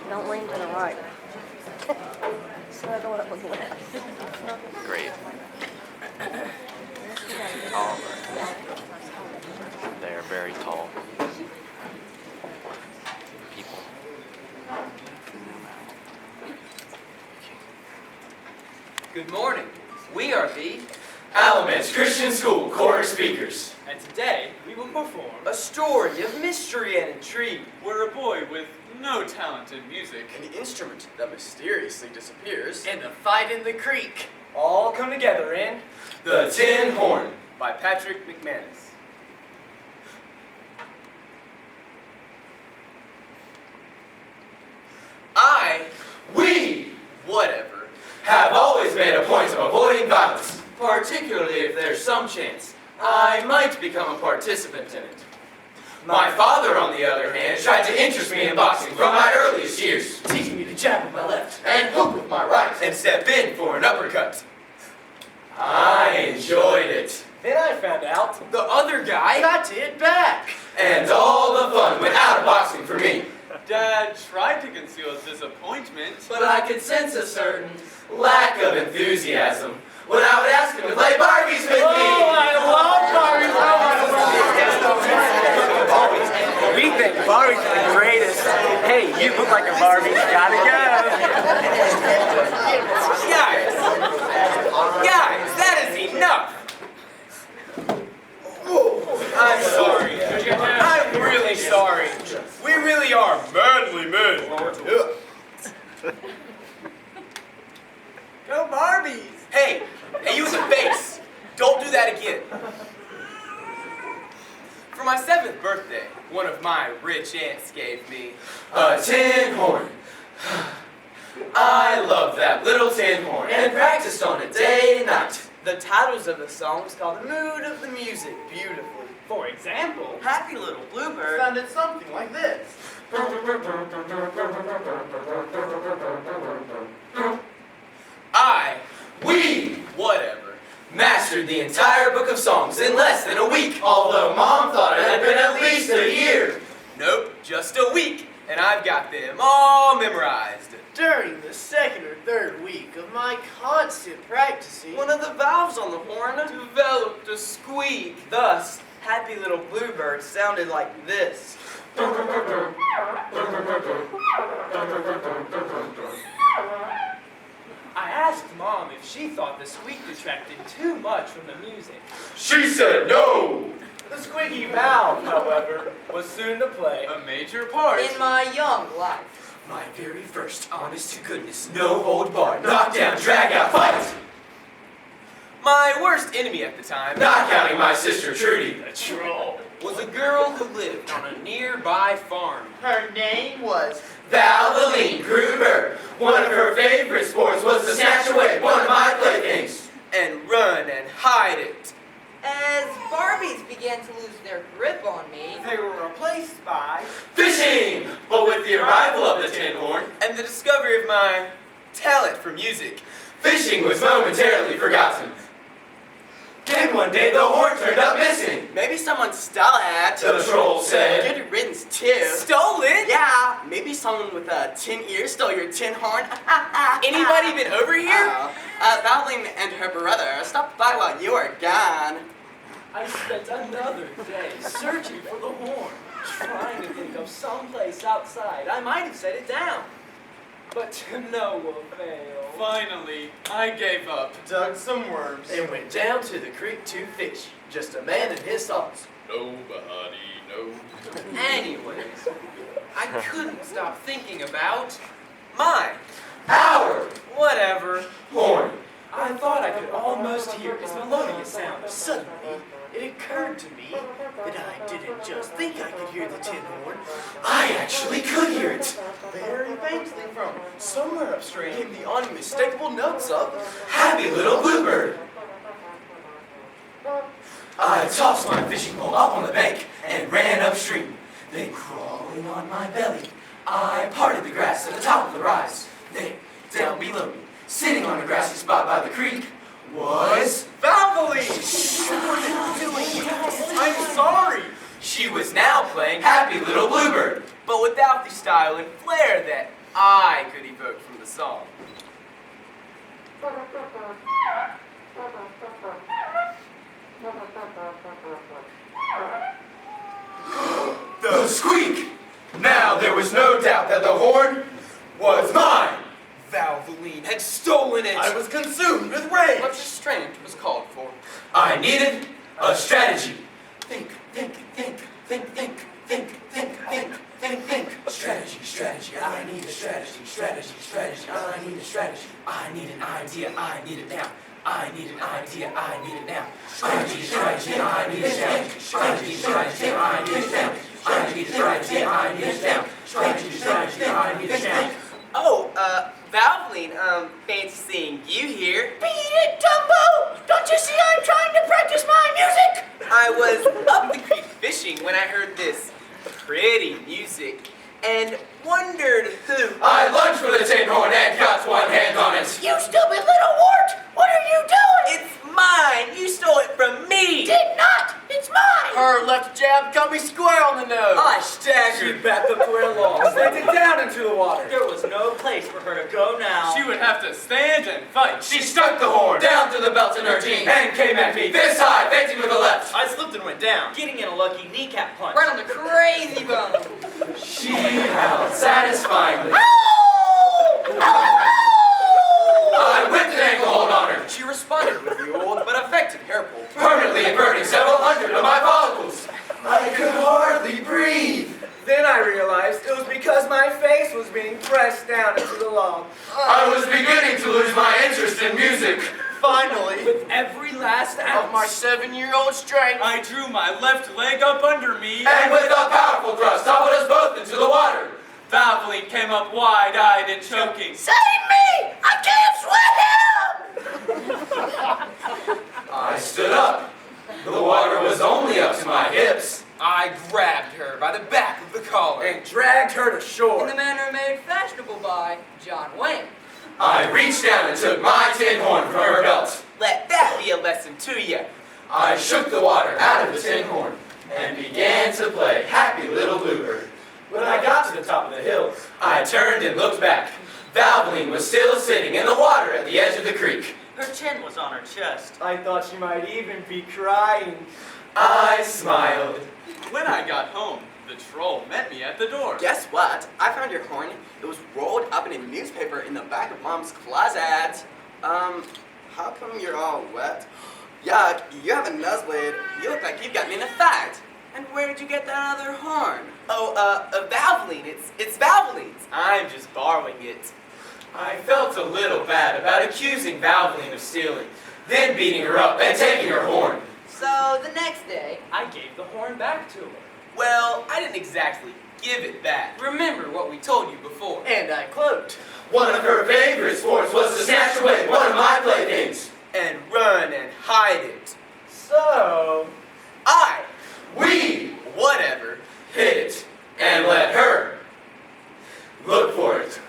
Don't lean to the right. Snuggle up with the left. Great. Tall. They are very tall people. Good morning. We are the Alamance Christian School Choric speakers. And today, we will perform A Story of Mystery and Intrigue. where a boy with no talent in music An instrument that mysteriously disappears. And the Fight in the Creek. All come together in The Tin Horn. By Patrick McManus. We Whatever. have always made a point of avoiding violence. Particularly if there's some chance I might become a participant in it. My father, on the other hand, tried to interest me in boxing from my earliest years, teaching me to jab with my left and hook with my right and step in for an uppercut. I enjoyed it. Then I found out The other guy got it back. And all the fun went out of boxing for me. Dad tried to conceal his disappointment. But I could sense a certain lack of enthusiasm when I would ask him to play Barbies with me. I love Barbies! We think Barbies are the greatest. Hey, you look like a Barbie. Gotta go. Guys, that is enough. I'm sorry. I'm really sorry. We really are manly men. Go Barbies! Hey, you in the face. Don't do that again. For my 7th birthday, one of my rich aunts gave me A tin horn. I love that little tin horn and practiced on it day and night. the titles of the songs called the mood of the music beautifully. For example, Happy Little Bluebird Sounded something like this. We whatever. mastered the entire book of songs in less than a week, although Mom thought it had been at least a year. Nope, just a week, and I've got them all memorized. During the second or third week of my constant practicing, One of the valves on the horn developed a squeak. Thus, Happy Little Bluebird sounded like this. I asked Mom if she thought the squeak detracted too much from the music. She said no. The squeaky valve, however, was soon to play a major part. in my young life, My very first honest-to-goodness, no-hold-barred, knockdown, drag-out fight. My worst enemy at the time, Not counting my sister Trudy. The troll. was a girl who lived on a nearby farm. her name was Valvoline Gruber. One of her favorite sports was to snatch away one of my playthings. And run and hide it. As Barbies began to lose their grip on me, They were replaced by Fishing! But with the arrival of the tin horn, And the discovery of my talent for music. fishing was momentarily forgotten. Then one day the horn turned up missing. Maybe someone stole it. The troll said, Good riddance too. Stolen? Yeah, maybe someone with a tin ear stole your tin horn. Anybody been over here? Valvoline and her brother stopped by while you were gone. I spent another day searching for the horn, trying to think of some place outside I might have set it down. But to no avail. Finally, I gave up. dug some worms. and went down to the creek to fish. Just a man and his thoughts. Nobody knows. Anyways, I couldn't stop thinking about my Our whatever. horn. I thought I could almost hear its melodious sound. Suddenly, it occurred to me that I didn't just think I could hear the tin horn. I actually could hear it. Very faintly from somewhere upstream. In the unmistakable notes of Happy Little Bluebird. I tossed my fishing pole up on the bank and ran upstream. Then crawling on my belly, I parted the grass at the top of the rise. There, down below me, sitting on a grassy spot by the creek, was Valvoline! I'm sorry. She was now playing Happy Little Bluebird. but without the style and flair that I could evoke from the song. The squeak! Now there was no doubt that the horn was mine. Valvoline had stolen it! I was consumed with rage. Much restraint was called for. I needed a strategy. Think, think, think, think, think, think, think, think, think, think. Strategy, strategy, I need a strategy, strategy, strategy, I need a strategy. I need an idea, I need it now. I need an idea, I need it now. Strategy, strategy, I need it now. Strategy, strategy, I need it now. I need a strategy, I need it now. Strategy, strategy, I need it now. Oh, Valvoline, fancy seeing you here. Beat it, Dumbo! Don't you see I'm trying to practice my music? I was up the creek fishing when I heard this pretty music and wondered who. I lunged for the tin horn and got one hand on it. You stupid little wart! What are you doing? It's mine! You stole it from me! Did not! It's mine! Her left jab got me square on the nose. I staggered. She backed up to where it belonged. Sent it down into the water. There was no place for her to go now. She would have to stand and fight. She stuck the horn down through the belt in her jeans and came at me this high, fainting with the left. I slipped and went down, getting in a lucky kneecap punch. Right on the crazy bone. She howled satisfyingly. I whipped an ankle hold on her, She responded with the old but effective hair pull. permanently inverting several hundred of my follicles. I could hardly breathe. Then I realized it was because my face was being pressed down into the log. I was beginning to lose my interest in music. Finally, with every last Of ounce, my 7-year-old strength. I drew my left leg up under me. And with a powerful thrust, toppled us both into the water. Valvoline came up wide-eyed and choking. Save me! I can't swim him! I stood up. The water was only up to my hips. I grabbed her by the back of the collar. And dragged her to In shore. the manner made fashionable by John Wayne. I reached down and took my tin horn from her belt. Let that be a lesson to you. I shook the water out of the tin horn and began to play Happy Little Bluebird. When I got to the top of the hill, I turned and looked back. Valvoline was still sitting in the water at the edge of the creek. her chin was on her chest. I thought she might even be crying. I smiled. When I got home, the troll met me at the door. Guess what? I found your horn. It was rolled up in a newspaper in the back of Mom's closet. How come you're all wet? Yuck, you have a nosebleed. You look like you've got me in a fight. And where did you get that other horn? Oh, Valvoline. It's Valvoline's. I'm just borrowing it. I felt a little bad about accusing Valvoline of stealing, then beating her up and taking her horn. So the next day, I gave the horn back to her. Well, I didn't exactly give it back. Remember what we told you before. And I quote, One of her favorite sports was to snatch away one of my playthings. And run and hide it. So, We Whatever. hid it and let her look for it.